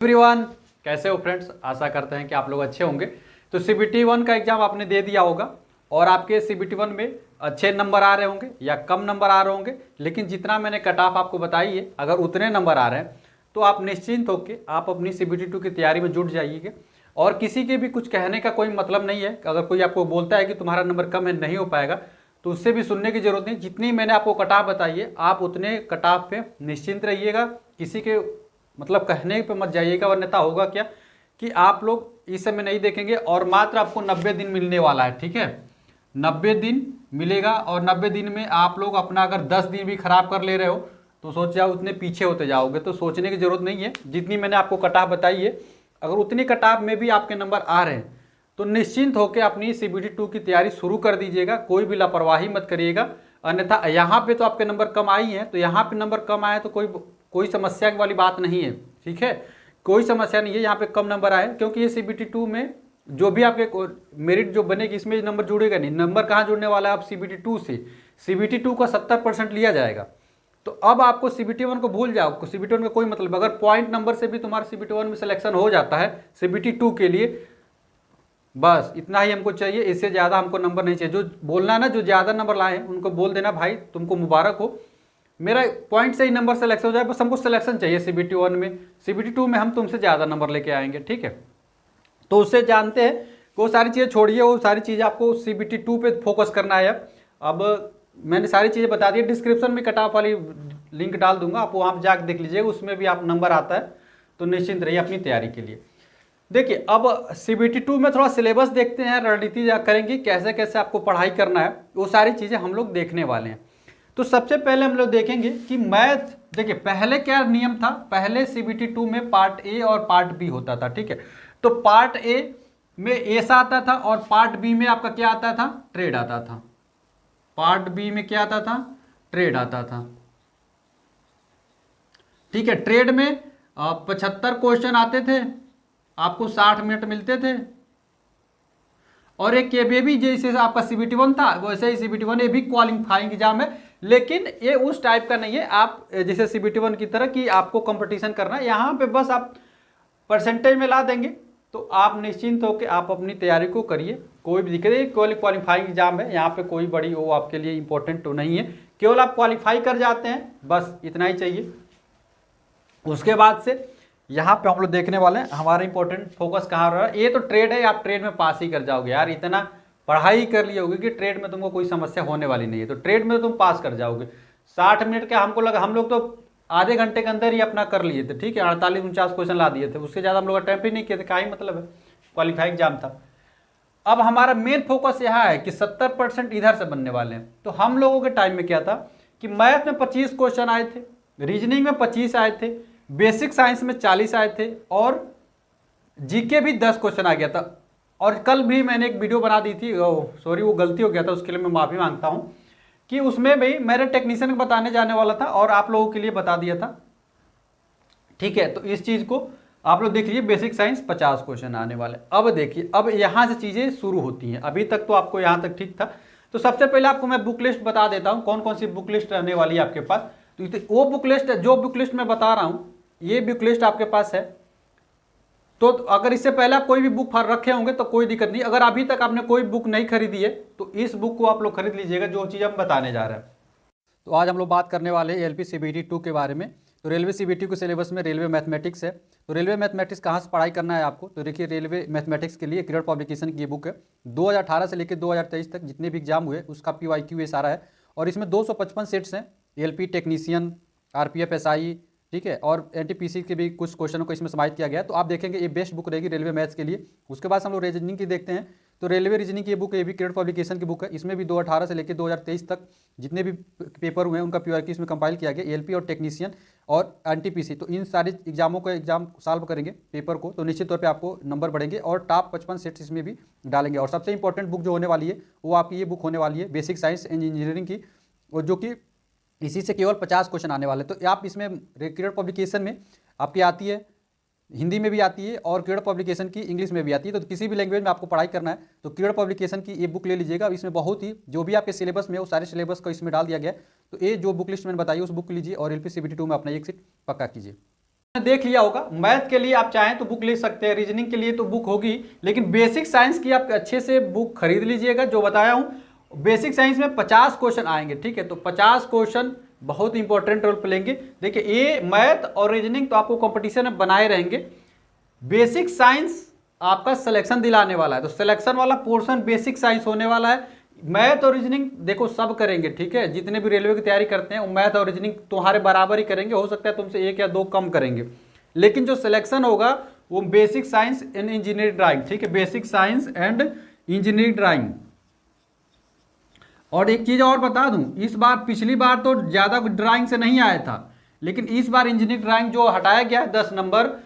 Everyone, कैसे हो friends. आशा करते हैं कि आप लोग अच्छे होंगे। तो CBT 1 का एग्जाम आपने दे दिया होगा और आपके CBT 1 में अच्छे नंबर आ रहे होंगे या कम नंबर आ रहे होंगे, लेकिन जितना मैंने कट ऑफ आपको बताई है, अगर उतने नंबर आ रहे हैं तो आप निश्चिंत होकर आप अपनी CBT 2 की तैयारी में जुट जाइएगा। और किसी के भी कुछ कहने का कोई मतलब नहीं है। अगर कोई आपको बोलता है कि तुम्हारा नंबर कम है, नहीं हो पाएगा, तो उससे भी सुनने की जरूरत नहीं। जितनी मैंने आपको कट ऑफ बताई है, आप उतने कट ऑफ पे निश्चिंत रहिएगा। किसी के मतलब कहने पे मत जाइएगा, वरना होगा क्या कि आप लोग इस समय नहीं देखेंगे। और मात्र आपको 90 दिन मिलने वाला है, ठीक है। 90 दिन मिलेगा और 90 दिन में आप लोग अपना अगर 10 दिन भी खराब कर ले रहे हो तो सोच जाओ उतने पीछे होते जाओगे। तो सोचने की जरूरत नहीं है। जितनी मैंने आपको कटाफ बताई है, अगर उतनी कटाफ में भी आपके नंबर आ रहे हैं तो निश्चिंत होकर अपनी CBT 2 की तैयारी शुरू कर दीजिएगा। कोई भी लापरवाही मत करिएगा। अन्यथा यहाँ पे तो आपके नंबर कम आई हैं, तो यहाँ पे नंबर कम आए तो कोई समस्या वाली बात नहीं है, ठीक है। कोई समस्या नहीं है यहाँ पे कम नंबर आए, क्योंकि ये CBT 2 में जो भी आपके मेरिट जो बनेगी इसमें नंबर जुड़ेगा नहीं। नंबर कहाँ जुड़ने वाला है? आप CBT 2 से। CBT 2 का 70% लिया जाएगा। तो अब आपको CBT 1 को भूल जाओ। CBT 1 का कोई मतलब, अगर पॉइंट नंबर से भी तुम्हारा CBT 1 में सिलेक्शन हो जाता है CBT 2 के लिए, बस इतना ही हमको चाहिए। इससे ज़्यादा हमको नंबर नहीं चाहिए। जो बोलना है ना, जो ज़्यादा नंबर लाए हैं उनको बोल देना, भाई तुमको मुबारक हो, मेरा पॉइंट से ही नंबर सिलेक्शन हो जाए, बस हमको सिलेक्शन चाहिए CBT 1 में। CBT 2 में हम तुमसे ज़्यादा नंबर लेके आएंगे, ठीक है। तो उससे जानते हैं वो सारी चीज़ें छोड़िए, वो सारी चीज़ें आपको CBT 2 पे फोकस करना है। अब मैंने सारी चीज़ें बता दी। डिस्क्रिप्शन में कट ऑफ वाली लिंक डाल दूंगा, आप वहाँ जाकर देख लीजिएगा, उसमें भी आप नंबर आता है। तो निश्चिंत रहिए अपनी तैयारी के लिए। देखिए, अब CBT 2 में थोड़ा सिलेबस देखते हैं, रणनीति करेंगे कैसे कैसे आपको पढ़ाई करना है, वो सारी चीज़ें हम लोग देखने वाले हैं। तो सबसे पहले हम लोग देखेंगे कि मैथ। देखिए, पहले क्या नियम था, पहले CBT 2 में पार्ट ए और पार्ट बी होता था, ठीक है। तो पार्ट ए में ऐसा आता था और पार्ट बी में आपका क्या आता था? ट्रेड आता था। पार्ट बी में क्या आता था? ट्रेड आता था, ठीक है। ट्रेड में 75 क्वेश्चन आते थे, आपको 60 मिनट मिलते थे। और एक ये भी जैसे आपका CBT 1 था, वैसे ही CBT 1 ये भी क्वालिफाइंग एग्जाम है, लेकिन ये उस टाइप का नहीं है आप जैसे CBT 1 की तरह कि आपको कंपटीशन करना है। यहाँ पे बस आप परसेंटेज में ला देंगे तो आप निश्चिंत होकर आप अपनी तैयारी को करिए। कोई भी दिक्कत नहीं, केवल क्वालिफाइंग एग्जाम है, यहाँ पे कोई बड़ी वो आपके लिए इंपॉर्टेंट तो नहीं है। केवल आप क्वालिफाई कर जाते हैं, बस इतना ही चाहिए। उसके बाद से यहाँ पे हम लोग देखने वाले हैं हमारा इंपॉर्टेंट फोकस कहाँ रहा है। ये तो ट्रेड है, आप ट्रेड में पास ही कर जाओगे यार, इतना पढ़ाई कर लिए होगी कि ट्रेड में तुमको कोई समस्या होने वाली नहीं है। तो ट्रेड में तुम पास कर जाओगे। 60 मिनट के हमको लगा, हम लोग तो आधे घंटे के अंदर ही अपना कर लिए थे, ठीक है। 48-49 क्वेश्चन ला दिए थे, उससे ज़्यादा हम लोग अटैम्प्ट ही नहीं किए थे, क्या ही मतलब है, क्वालिफाई एग्जाम था। अब हमारा मेन फोकस यहाँ है कि 70% इधर से बनने वाले हैं। तो हम लोगों के टाइम में क्या था कि मैथ में 25 क्वेश्चन आए थे, रीजनिंग में 25 आए थे, बेसिक साइंस में 40 आए थे और जीके भी 10 क्वेश्चन आ गया था। और कल भी मैंने एक वीडियो बना दी थी, सॉरी वो गलती हो गया था, उसके लिए मैं माफ़ी मांगता हूँ, कि उसमें भी मेरे टेक्नीशियन को बताने जाने वाला था और आप लोगों के लिए बता दिया था, ठीक है। तो इस चीज़ को आप लोग देख लीजिए, बेसिक साइंस 50 क्वेश्चन आने वाले। अब देखिए, अब यहाँ से चीज़ें शुरू होती हैं। अभी तक तो आपको यहाँ तक ठीक था। तो सबसे पहले आपको मैं बुक लिस्ट बता देता हूँ, कौन कौन सी बुक लिस्ट रहने वाली है आपके पास। तो वो बुक लिस्ट, जो बुक लिस्ट मैं बता रहा हूँ, ये बुक लिस्ट आपके पास है। तो अगर इससे पहले आप कोई भी बुक रखे होंगे तो कोई दिक्कत नहीं। अगर अभी तक आपने कोई बुक नहीं खरीदी है तो इस बुक को आप लोग खरीद लीजिएगा, जो चीज़ हम बताने जा रहे हैं। तो आज हम लोग बात करने वाले हैं LP CBT 2 के बारे में। तो रेलवे CBT के सिलेबस में रेलवे मैथमेटिक्स है। तो रेलवे मैथमेटिक्स कहाँ से पढ़ाई करना है आपको? तो देखिए, रेलवे मैथमेटिक्स के लिए क्रिएट पब्लिकेशन की ये बुक है। 2018 से लेकर 2023 तक जितने भी एग्जाम हुए उसका PYQ ये सारा है। और इसमें 255 सेट्स हैं, LP टेक्नीशियन, RPF SI, ठीक है, और NTPC के भी कुछ क्वेश्चनों को इसमें समाहित किया गया है। तो आप देखेंगे ये बेस्ट बुक रहेगी रेलवे मैथ्स के लिए। उसके बाद हम लोग रीजनिंग की देखते हैं। तो रेलवे रीजनिंग की ये बुक, ये भी क्रिएट पब्लिकेशन की बुक है। इसमें भी 2018 से लेकर 2023 तक जितने भी पेपर हुए हैं उनका PYQ इसमें कंपाइल किया गया, LP और टेक्नीशियन और NTPC। तो इन सारे एग्जामों का एग्जाम सॉल्व करेंगे पेपर को, तो निश्चित तौर पे आपको नंबर बढ़ेंगे और टॉप 55 सेट्स इसमें भी डालेंगे। और सबसे इंपॉर्टेंट बुक जो होने वाली है वो आपकी ये बुक होने वाली है, बेसिक साइंस एंड इंजीनियरिंग की, और जो कि इसी से केवल 50 क्वेश्चन आने वाले। तो आप इसमें क्रिएट पब्लिकेशन में आपकी आती है, हिंदी में भी आती है और क्रिएट पब्लिकेशन की इंग्लिश में भी आती है। तो किसी भी लैंग्वेज में आपको पढ़ाई करना है तो क्रिएट पब्लिकेशन की ये बुक ले लीजिएगा। इसमें बहुत ही जो भी आपके सिलेबस में है वो सारे सिलेबस को इसमें डाल दिया गया है। तो ये जो बुक लिस्ट मैंने बताई उस बुक लीजिए और LP CBT 2 में अपना एक सीट पक्का कीजिए। देख लिया होगा। मैथ के लिए आप चाहें तो बुक ले सकते हैं, रीजनिंग के लिए तो बुक होगी, लेकिन बेसिक साइंस की आप अच्छे से बुक खरीद लीजिएगा। जो बताया हूं बेसिक साइंस में 50 क्वेश्चन आएंगे, ठीक है। तो 50 क्वेश्चन बहुत इंपॉर्टेंट रोल प्लेंगे। देखिए ये मैथ और रीजनिंग तो आपको कंपटीशन में बनाए रहेंगे, बेसिक साइंस आपका सिलेक्शन दिलाने वाला है। तो सिलेक्शन वाला पोर्शन बेसिक साइंस होने वाला है। मैथ और रीजनिंग देखो सब करेंगे, ठीक है। जितने भी रेलवे की तैयारी करते हैं वो मैथ और रीजनिंग तुम्हारे बराबर ही करेंगे, हो सकता है तुमसे 1 या 2 कम करेंगे, लेकिन जो सिलेक्शन होगा वो basic science and engineering drawing, ठीक है, basic science and engineering drawing. और एक चीज और बता दूं, इस बार पिछली बार तो ज्यादा ड्राइंग से नहीं आया था, लेकिन इस बार इंजीनियरिंग ड्राइंग जो हटाया गया है 10 नंबर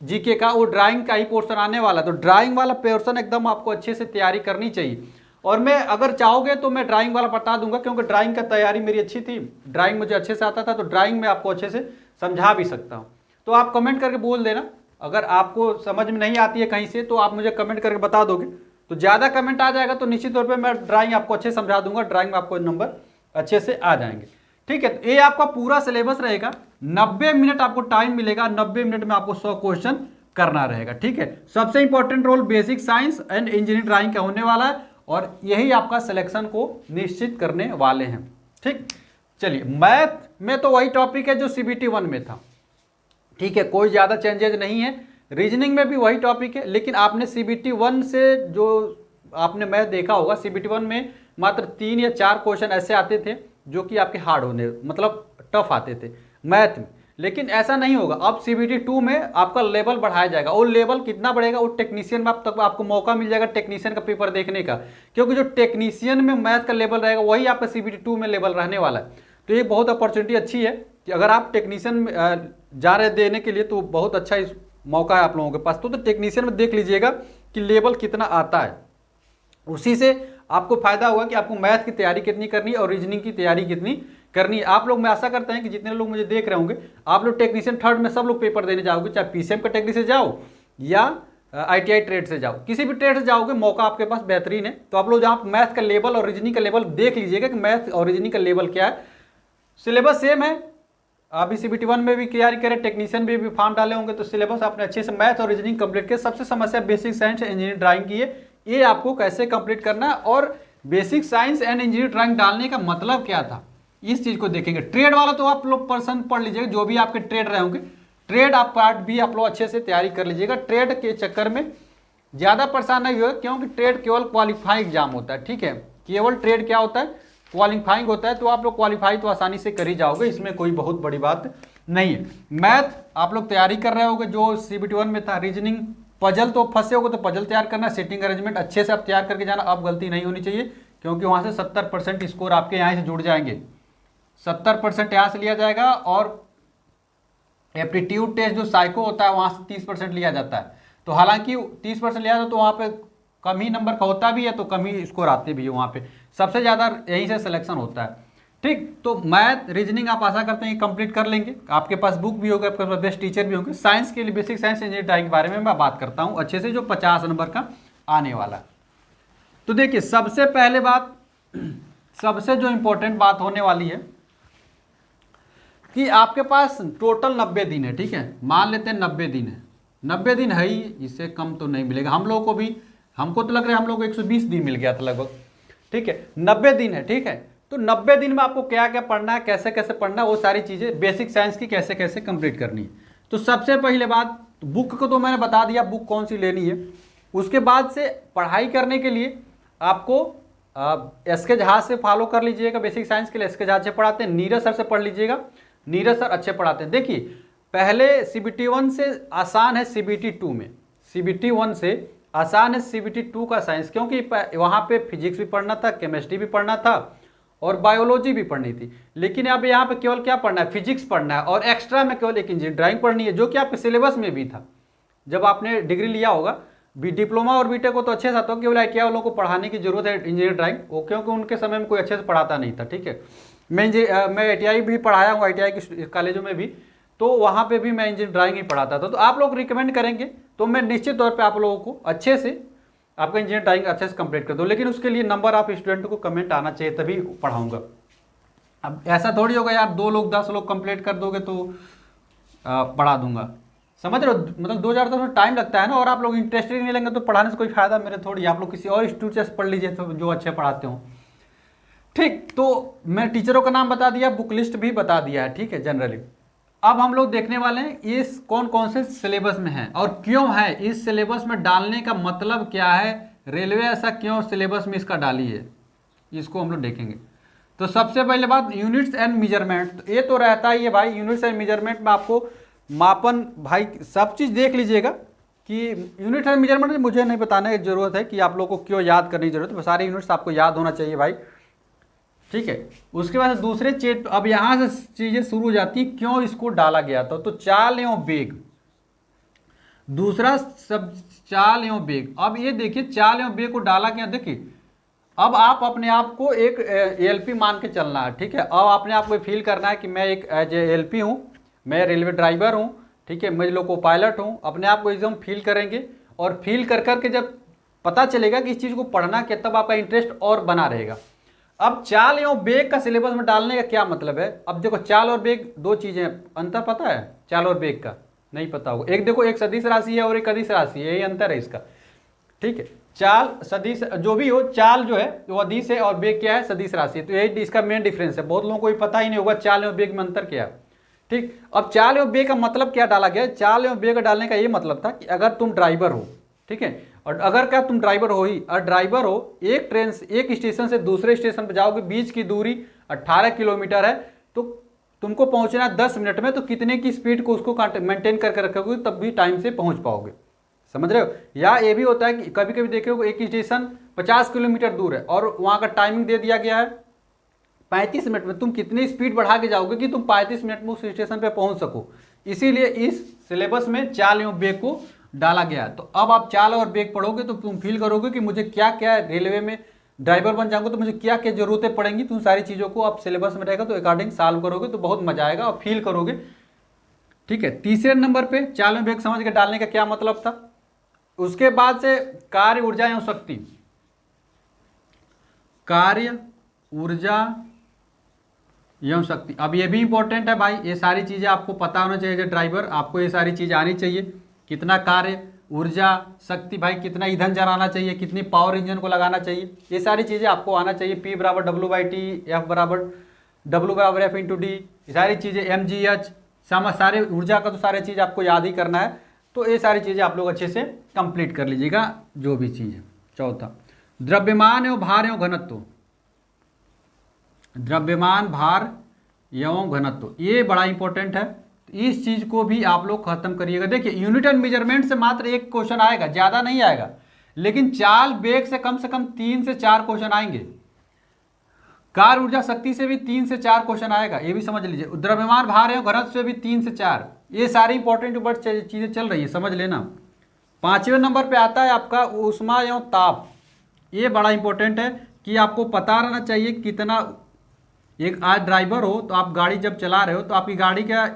जीके का, वो ड्राइंग का ही पोर्शन आने वाला। तो ड्राइंग वाला पोर्शन एकदम आपको अच्छे से तैयारी करनी चाहिए। और मैं अगर चाहोगे तो मैं ड्राइंग वाला बता दूंगा, क्योंकि ड्राइंग का तैयारी मेरी अच्छी थी, ड्राइंग मुझे अच्छे से आता था, तो ड्राइंग में आपको अच्छे से समझा भी सकता हूँ। तो आप कमेंट करके बोल देना, अगर आपको समझ में नहीं आती है कहीं से तो आप मुझे कमेंट करके बता दोगे। तो ज़्यादा कमेंट आ जाएगा तो निश्चित तौर पे मैं ड्राइंग आपको अच्छे से समझा दूंगा, ड्राइंग में आपको नंबर अच्छे से आ जाएंगे, ठीक है। तो ये आपका पूरा सिलेबस रहेगा, 90 मिनट आपको टाइम मिलेगा, 90 मिनट में आपको 100 क्वेश्चन करना रहेगा, ठीक है। सबसे important role basic science and engineering drawing का होने वाला है, और यही आपका सिलेक्शन को निश्चित करने वाले हैं, ठीक। चलिए मैथ में तो वही टॉपिक है जो CBT 1 में था, ठीक है, कोई ज़्यादा चेंजेज नहीं है। रीजनिंग में भी वही टॉपिक है, लेकिन आपने CBT 1 से जो आपने मैथ देखा होगा, CBT 1 में मात्र 3 या 4 क्वेश्चन ऐसे आते थे जो कि आपके हार्ड होने मतलब टफ आते थे मैथ में, लेकिन ऐसा नहीं होगा। अब CBT 2 में आपका लेवल बढ़ाया जाएगा, और लेवल कितना बढ़ेगा वो टेक्नीशियन में तक आपको मौका मिल जाएगा टेक्नीशियन का पेपर देखने का, क्योंकि जो टेक्नीशियन में मैथ का लेवल रहेगा वही आपका CBT 2 में लेवल रहने वाला है। तो ये बहुत अपॉर्चुनिटी अच्छी है कि अगर आप टेक्नीशियन में जा रहे देने के लिए तो बहुत अच्छा इस मौका है आप लोगों के पास। तो टेक्नीशियन में देख लीजिएगा कि लेवल कितना आता है, उसी से आपको फायदा होगा कि आपको मैथ की तैयारी कितनी करनी है और रीजनिंग की तैयारी कितनी करनी है। आप लोग, मैं आशा करता हूं कि जितने लोग मुझे देख रहे होंगे, आप लोग टेक्नीशियन 3rd में सब लोग पेपर देने जाओगे, चाहे PCM का टेक्नीशियन जाओ या ITI ट्रेड से जाओ, किसी भी ट्रेड से जाओगे, मौका आपके पास बेहतरीन है। तो आप लोग जहाँ मैथ का लेवल और रीजनिंग का लेवल देख लीजिएगा कि मैथ और रीजनिंग का लेवल क्या है। सिलेबस सेम है, अभी CBT 1 में भी तैयारी करें, टेक्नीशियन भी फॉर्म डाले होंगे, तो सिलेबस आपने अच्छे से मैथ और रीजनिंग कंप्लीट किया। सबसे समस्या बेसिक साइंस इंजीनियरिंग ड्राइंग की है, ये आपको कैसे कंप्लीट करना है, और basic science and engineering drawing डालने का मतलब क्या था, इस चीज को देखेंगे। ट्रेड वाला तो आप लोग पर्सन पढ़ लीजिएगा, जो भी आपके ट्रेड रहे होंगे, ट्रेड आप पार्ट भी आप लोग अच्छे से तैयारी कर लीजिएगा। ट्रेड के चक्कर में ज्यादा परेशान नहीं होगा, क्योंकि ट्रेड केवल क्वालिफाइंग एग्जाम होता है, ठीक है। केवल ट्रेड क्या होता है, क्वालिफाइंग होता है, तो आप लोग क्वालिफाई तो आसानी से कर ही जाओगे, इसमें कोई बहुत बड़ी बात नहीं है। मैथ आप लोग तैयारी कर रहे होगे जो CBT 1 में था। रीजनिंग पजल तो फंसे होगे तो पजल तैयार करना, सेटिंग अरेंजमेंट अच्छे से आप तैयार करके जाना, अब गलती नहीं होनी चाहिए, क्योंकि वहाँ से 70% स्कोर आपके यहाँ से जुड़ जाएंगे, 70% यहाँ से लिया जाएगा, और एप्टीट्यूड टेस्ट जो साइको होता है वहाँ से 30% लिया जाता है। तो हालांकि 30% लिया जाता है तो वहाँ पे कम ही नंबर का होता भी है, तो कम ही स्कोर आते भी है, वहाँ पे सबसे ज़्यादा यहीं से सिलेक्शन होता है, ठीक। तो मैथ रीजनिंग आप आशा करते हैं कंप्लीट कर लेंगे, आपके पास बुक भी होगा, आपके पास बेस्ट टीचर भी होंगे। साइंस के लिए बेसिक साइंस इंजीनियरिंग ड्राइंग के बारे में मैं बात करता हूँ अच्छे से, जो 50 नंबर का आने वाला। तो देखिए सबसे पहले बात, सबसे जो इम्पोर्टेंट बात होने वाली है कि आपके पास टोटल 90 दिन है, ठीक है। मान लेते हैं 90 दिन है, 90 दिन है ही, इससे कम तो नहीं मिलेगा। हम लोगों को भी, हमको तो लग रहा है हम लोग को 120 दिन मिल गया था लगभग, ठीक है। 90 दिन है, ठीक है। तो 90 दिन में आपको क्या क्या पढ़ना है, कैसे कैसे पढ़ना है, वो सारी चीज़ें बेसिक साइंस की कैसे कैसे कंप्लीट करनी है। तो सबसे पहले बात, बुक को तो मैंने बता दिया बुक कौन सी लेनी है। उसके बाद से पढ़ाई करने के लिए आपको SK झा से फॉलो कर लीजिएगा। बेसिक साइंस के लिए SK झा से पढ़ाते हैं, नीरज सर से पढ़ लीजिएगा, नीरज सर अच्छे पढ़ाते हैं। देखिए पहले CBT 1 से आसान है CBT 2 में, CBT 1 से आसान है CBT 2 का साइंस, क्योंकि वहाँ पे फिजिक्स भी पढ़ना था, केमिस्ट्री भी पढ़ना था और बायोलॉजी भी पढ़नी थी। लेकिन अब यहाँ पे केवल क्या पढ़ना है, फिजिक्स पढ़ना है, और एक्स्ट्रा में केवल एक इंजीनियरिंग ड्राइंग पढ़नी है, जो कि आपके सिलेबस में भी था जब आपने डिग्री लिया होगा। डिप्लोमा और BTech को तो अच्छे से आता हो, केवल ITI वालों को पढ़ाने की जरूरत है इंजीनियरिंग ड्राइंग, वो क्योंकि उनके समय में कोई अच्छे से पढ़ाता नहीं था, ठीक है। मैं ITI भी पढ़ाया हूँ, ITI की कॉलेजों में भी, तो वहाँ पे भी मैं इंजीनियरिंग ड्राइंग ही पढ़ाता था। तो आप लोग रिकमेंड करेंगे तो मैं निश्चित तौर पे आप लोगों को अच्छे से आपका इंजीनियरिंग ड्राइंग अच्छे से कंप्लीट कर दो, लेकिन उसके लिए नंबर ऑफ स्टूडेंट को कमेंट आना चाहिए, तभी पढ़ाऊँगा। अब ऐसा थोड़ी होगा यार 2 लोग 10 लोग कंप्लीट कर दोगे तो पढ़ा दूंगा, समझ रहे हो, मतलब 2000 तो टाइम लगता है ना, और आप लोग इंटरेस्टेड नहीं लेंगे तो पढ़ाने से कोई फायदा मेरे थोड़ी, आप लोग किसी और इंस्टीट्यूट से पढ़ लीजिए तो जो अच्छे पढ़ाते हो। ठीक, तो मैं टीचरों का नाम बता दिया, बुक लिस्ट भी बता दिया है, ठीक है जनरली। अब हम लोग देखने वाले हैं इस कौन कौन से सिलेबस में है और क्यों है, इस सिलेबस में डालने का मतलब क्या है, रेलवे ऐसा क्यों सिलेबस में इसका डाली है, इसको हम लोग देखेंगे। तो सबसे पहले बात यूनिट्स एंड मेजरमेंट, तो ये तो रहता ही है भाई, यूनिट्स एंड मेजरमेंट में आपको मापन भाई सब चीज़ देख लीजिएगा कि यूनिट एंड मेजरमेंट मुझे नहीं बताने की जरूरत है कि आप लोगों को क्यों याद करने की जरूरत है, सारे यूनिट्स आपको याद होना चाहिए भाई, ठीक है। उसके बाद दूसरे चेट, अब यहाँ से चीज़ें शुरू हो जाती हैं क्यों इसको डाला गया था, तो चाल एवं वेग, दूसरा सब चाल एवं वेग। अब ये देखिए चाल एवं वेग को डाला गया, देखिए अब आप अपने आप को एक एएलपी मान के चलना है, ठीक है। अब अपने आप को फील करना है कि मैं एक एज एएलपी हूँ, मैं रेलवे ड्राइवर हूँ, ठीक है, मैं लोको पायलट हूँ, अपने आप को एकदम फील करेंगे और फील कर करके जब पता चलेगा कि इस चीज़ को पढ़ना क्या, तब आपका इंटरेस्ट और बना रहेगा। अब चाल एवं वेग का सिलेबस में डालने का क्या मतलब है, अब देखो चाल और वेग दो चीज़ें, अंतर पता है चाल और वेग का, नहीं पता होगा, एक देखो एक सदिश राशि है और एक अदिश राशि है, यही अंतर है इसका, ठीक है। चाल सदिश जो भी हो, चाल जो है वो अदिश है और वेग क्या है, सदिश राशि है, तो यही इसका मेन डिफरेंस है, बहुत लोगों को पता ही नहीं होगा चाल एवं वेग में अंतर क्या है, ठीक। अब चाल एवं वेग का मतलब क्या डाला गया, चाल एवं वेग डालने का ये मतलब था कि अगर तुम ड्राइवर हो, ठीक है, और अगर क्या तुम ड्राइवर हो ही, और ड्राइवर हो, एक ट्रेन से एक स्टेशन से दूसरे स्टेशन पर जाओगे, बीच की दूरी 18 किलोमीटर है, तो तुमको पहुंचना 10 मिनट में, तो कितने की स्पीड को उसको मेंटेन करके रखोगे तब भी टाइम से पहुंच पाओगे, समझ रहे हो। या ये भी होता है कि कभी कभी देखे हो एक स्टेशन 50 किलोमीटर दूर है और वहाँ का टाइमिंग दे दिया गया है 35 मिनट में, तुम कितनी स्पीड बढ़ा के जाओगे कि तुम 35 मिनट में उस स्टेशन पर पहुँच सको, इसीलिए इस सिलेबस में चाल एवं वेग को डाला गया। तो अब आप चाल और वेग पढ़ोगे तो तुम फील करोगे कि मुझे क्या क्या रेलवे में ड्राइवर बन जाऊंगा तो मुझे क्या क्या जरूरतें पड़ेंगी, तुम सारी चीज़ों को आप सिलेबस में रहेगा तो अकॉर्डिंग सॉल्व करोगे तो बहुत मजा आएगा और फील करोगे, ठीक है। तीसरे नंबर पे चाल एवं वेग समझ के डालने का क्या मतलब था। उसके बाद से कार्य ऊर्जा एवं शक्ति, कार्य ऊर्जा एवं शक्ति, अब ये भी इंपॉर्टेंट है भाई, ये सारी चीज़ें आपको पता होना चाहिए, ड्राइवर आपको ये सारी चीज़ें आनी चाहिए, कितना कार्य ऊर्जा शक्ति भाई, कितना ईंधन जलाना चाहिए, कितनी पावर इंजन को लगाना चाहिए, ये सारी चीज़ें आपको आना चाहिए। P बराबर W/T, F बराबर W बराबर F इंटू डी, ये सारी चीज़ें mgh सारे ऊर्जा का तो सारी चीज़ आपको याद ही करना है, तो ये सारी चीज़ें आप लोग अच्छे से कंप्लीट कर लीजिएगा जो भी चीज़ है। चौथा द्रव्यमान एवं भार एवं घनत्व, द्रव्यमान भार एवं घनत्व ये बड़ा इंपॉर्टेंट है, इस चीज को भी आप लोग खत्म करिएगा। देखिए यूनिट एंड मेजरमेंट से मात्र एक क्वेश्चन आएगा, ज्यादा नहीं आएगा, लेकिन चाल वेग से कम 3 से 4 क्वेश्चन आएंगे, कार्य ऊर्जा शक्ति से भी 3 से 4 क्वेश्चन आएगा, ये भी समझ लीजिए। द्रव्यमान भार एवं घनत्व से भी 3 से 4, ये सारी इंपॉर्टेंट चीजें चल रही है, समझ लेना। 5वें नंबर पे आता है आपका ऊष्मा एवं ताप, ये बड़ा इंपॉर्टेंट है कि आपको पता रहना चाहिए कितना, एक आज ड्राइवर हो तो आप गाड़ी जब चला रहे हो तो आपकी गाड़ी का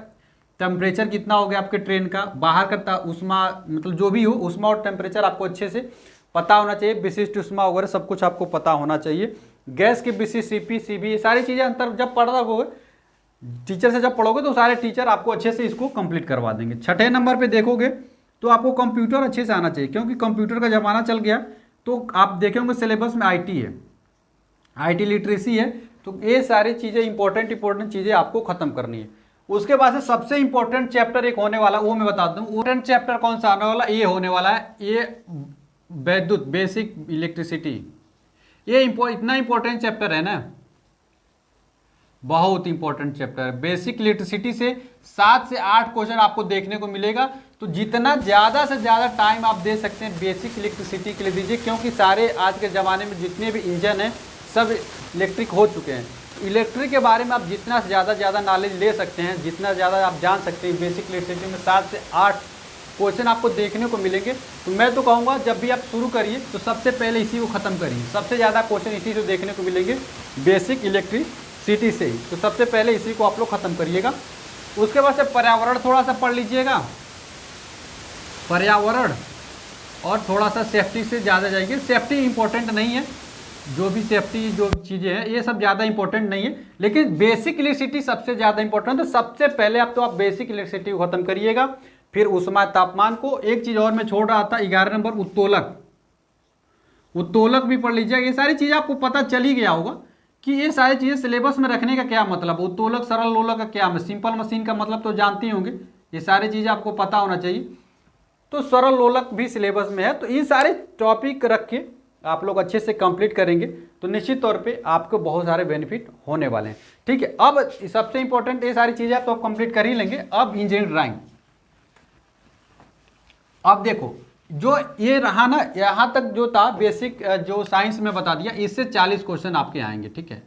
टेम्परेचर कितना हो गया आपके ट्रेन का, बाहर का ऊष्मा मतलब जो भी हो ऊष्मा और टेम्परेचर आपको अच्छे से पता होना चाहिए, विशिष्ट ऊष्मा वगैरह सब कुछ आपको पता होना चाहिए, गैस की विशिष्ट सीपी सीबी ये सारी चीज़ें अंतर जब पढ़ रहोगे टीचर से जब पढ़ोगे तो सारे टीचर आपको अच्छे से इसको कंप्लीट करवा देंगे। 6ठे नंबर पे देखोगे तो आपको कंप्यूटर अच्छे से आना चाहिए, क्योंकि कंप्यूटर का ज़माना चल गया, तो आप देखेंगे सिलेबस में IT है, IT लिटरेसी है, तो ये सारी चीज़ें इंपॉर्टेंट चीज़ें आपको खत्म करनी है। उसके बाद से सबसे इंपॉर्टेंट चैप्टर एक होने वाला, वो मैं बता दूं, इंपॉर्टेंट चैप्टर कौन सा आने वाला, ये होने वाला है, ये विद्युत बेसिक इलेक्ट्रिसिटी, ये इतना इंपॉर्टेंट चैप्टर है ना, बहुत इंपॉर्टेंट चैप्टर है। बेसिक इलेक्ट्रिसिटी से 7 से 8 क्वेश्चन आपको देखने को मिलेगा, तो जितना ज़्यादा से ज़्यादा टाइम आप दे सकते हैं बेसिक इलेक्ट्रिसिटी के लिए दीजिए, क्योंकि सारे आज के ज़माने में जितने भी इंजन हैं सब इलेक्ट्रिक हो चुके हैं। इलेक्ट्रिक के बारे में आप जितना ज़्यादा नॉलेज ले सकते हैं, जितना ज़्यादा आप जान सकते हैं, बेसिक इलेक्ट्रिसिटी में 7 से 8 क्वेश्चन आपको देखने को मिलेंगे। तो मैं तो कहूँगा जब भी आप शुरू करिए तो सबसे पहले इसी को ख़त्म करिए, सबसे ज़्यादा क्वेश्चन इसी से देखने को मिलेंगे बेसिक इलेक्ट्रिसिटी से ही, तो सबसे पहले इसी को आप लोग ख़त्म करिएगा। उसके बाद से पर्यावरण थोड़ा सा पढ़ लीजिएगा, पर्यावरण और थोड़ा सा सेफ्टी से ज़्यादा जाएंगे, सेफ्टी इंपॉर्टेंट नहीं है, जो भी सेफ्टी जो चीज़ें हैं ये सब ज़्यादा इंपॉर्टेंट नहीं है, लेकिन बेसिक इलेक्ट्रिसिटी सबसे ज़्यादा इंपॉर्टेंट है। तो सबसे पहले आप बेसिक इलेक्ट्रिसिटी को ख़त्म करिएगा, फिर ऊष्मा तापमान को, एक चीज़ और मैं छोड़ रहा था 11 नंबर उत्तोलक, उत्तोलक भी पढ़ लीजिएगा। ये सारी चीज़ें आपको पता चल ही गया होगा कि ये सारी चीज़ें सिलेबस में रखने का क्या मतलब, उत्तोलक सरल लोलक का क्या, सिंपल मशीन का मतलब तो जानते ही होंगे, ये सारी चीज़ें आपको पता होना चाहिए। तो सरल लोलक भी सिलेबस में है। तो ये सारे टॉपिक रख के आप लोग अच्छे से कंप्लीट करेंगे तो निश्चित तौर पे आपको बहुत सारे बेनिफिट होने वाले हैं। ठीक है, अब सबसे इंपॉर्टेंट ये सारी चीज़ें तो आप कंप्लीट कर ही लेंगे। अब इंजीनियरिंग ड्राइंग, अब देखो जो ये रहा ना, यहाँ तक जो था बेसिक जो साइंस में बता दिया, इससे 40 क्वेश्चन आपके आएंगे। ठीक है,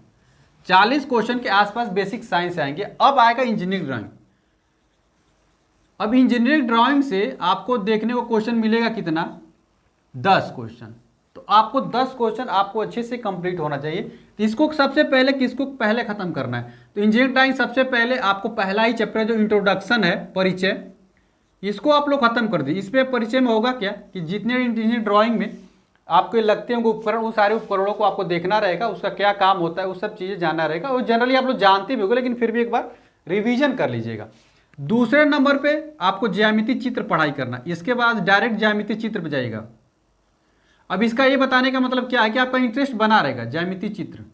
40 क्वेश्चन के आसपास बेसिक साइंस आएंगे। अब आएगा इंजीनियरिंग ड्राइंग। अब इंजीनियरिंग ड्राइंग से आपको देखने को क्वेश्चन मिलेगा कितना, 10 क्वेश्चन। तो आपको 10 क्वेश्चन आपको अच्छे से कंप्लीट होना चाहिए। तो इसको सबसे पहले किसको पहले खत्म करना है, तो इंजीनियरिंग ड्राइंग सबसे पहले आपको पहला ही चैप्टर जो इंट्रोडक्शन है, परिचय, इसको आप लोग खत्म कर दीजिए। इस पे परिचय में होगा क्या कि जितने इंजीनियरिंग ड्राइंग में आपको लगते होंगे उपकरण, उन सारे उपकरणों को आपको देखना रहेगा, उसका क्या काम होता है, वो सब चीज़ें जानना रहेगा। और जनरली आप लोग जानते भी होंगे, लेकिन फिर भी एक बार रिवीजन कर लीजिएगा। दूसरे नंबर पे आपको ज्यामिति चित्र पढ़ाई करना, इसके बाद डायरेक्ट ज्यामिति चित्र पे जाइएगा। अब इसका ये बताने का मतलब क्या है कि आपका इंटरेस्ट बना रहेगा ज्यामिति चित्र।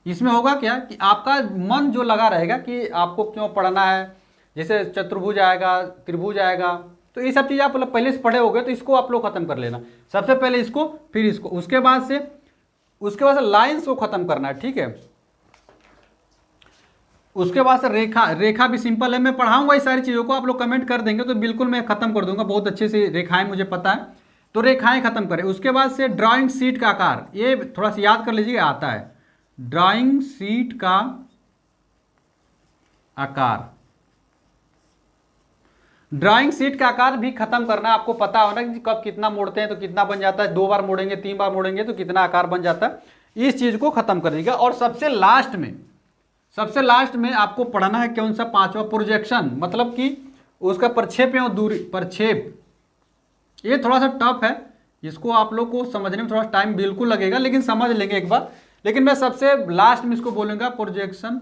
इसमें होगा क्या कि आपका मन जो लगा रहेगा कि आपको क्यों पढ़ना है, जैसे चतुर्भुज आएगा, त्रिभुज आएगा, तो ये सब चीज़ आप पहले से पढ़े होगे, तो इसको आप लोग खत्म कर लेना। सबसे पहले इसको, फिर इसको, उसके बाद से लाइंस को खत्म करना है। ठीक है, उसके बाद से रेखा भी सिंपल है, मैं पढ़ाऊंगा इस सारी चीज़ों को, आप लोग कमेंट कर देंगे तो बिल्कुल मैं खत्म कर दूंगा, बहुत अच्छे से रेखाएं मुझे पता है, तो रेखाएं खत्म करें। उसके बाद से ड्राइंग शीट का आकार, ये थोड़ा सा याद कर लीजिए, आता है ड्राइंग शीट का आकार। ड्राइंग शीट का आकार भी खत्म करना, आपको पता होना कि कब कितना मोड़ते हैं तो कितना बन जाता है, 2 बार मोड़ेंगे 3 बार मोड़ेंगे तो कितना आकार बन जाता है, इस चीज़ को खत्म कर दीजिएगा। और सबसे लास्ट में आपको पढ़ना है कौन सा, 5वां प्रोजेक्शन, मतलब कि उसका प्रक्षेप और दूरी, प्रक्षेप, ये थोड़ा सा टफ है, इसको आप लोग को समझने में थोड़ा टाइम बिल्कुल लगेगा, लेकिन समझ लेंगे एक बार। लेकिन मैं सबसे लास्ट में इसको बोलूँगा प्रोजेक्शन,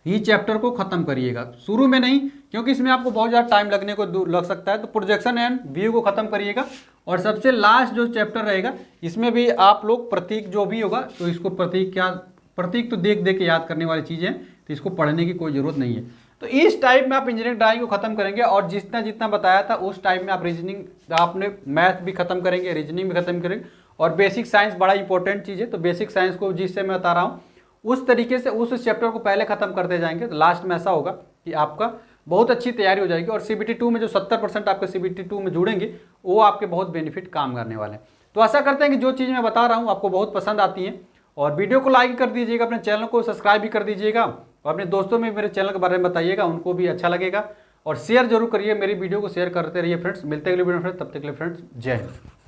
ही चैप्टर को खत्म करिएगा, शुरू में नहीं, क्योंकि इसमें आपको बहुत ज़्यादा टाइम लग सकता है। तो प्रोजेक्शन एंड व्यू को खत्म करिएगा। और सबसे लास्ट जो चैप्टर रहेगा, इसमें भी आप लोग प्रतीक जो भी होगा, तो इसको प्रतीक तो देख के याद करने वाली चीज़ है, तो इसको पढ़ने की कोई ज़रूरत नहीं है। तो इस टाइप में आप इंजीनियरिंग ड्राइंग को खत्म करेंगे, और जितना बताया था उस टाइप में आप रीजनिंग, आपने मैथ भी खत्म करेंगे, रीजनिंग भी खत्म करेंगे, और बेसिक साइंस बड़ा इंपॉर्टेंट चीज़ है। तो बेसिक साइंस को जिससे मैं बता रहा हूँ उस तरीके से उस चैप्टर को पहले खत्म करते जाएंगे, तो लास्ट में ऐसा होगा कि आपका बहुत अच्छी तैयारी हो जाएगी। और CBT 2 में जो 70% आपके CBT 2 में जुड़ेंगे, वो आपके बहुत बेनिफिट काम करने वाले हैं। तो आशा करते हैं कि जो चीज़ मैं बता रहा हूँ आपको बहुत पसंद आती है, और वीडियो को लाइक कर दीजिएगा, अपने चैनल को सब्सक्राइब भी कर दीजिएगा, और अपने दोस्तों में मेरे चैनल के बारे में बताइएगा, उनको भी अच्छा लगेगा। और शेयर जरूर करिए, मेरी वीडियो को शेयर करते रहिए फ्रेंड्स। मिलते हैं अगले वीडियो में फ्रेंड्स, तब तक के लिए फ्रेंड्स जय हिंद।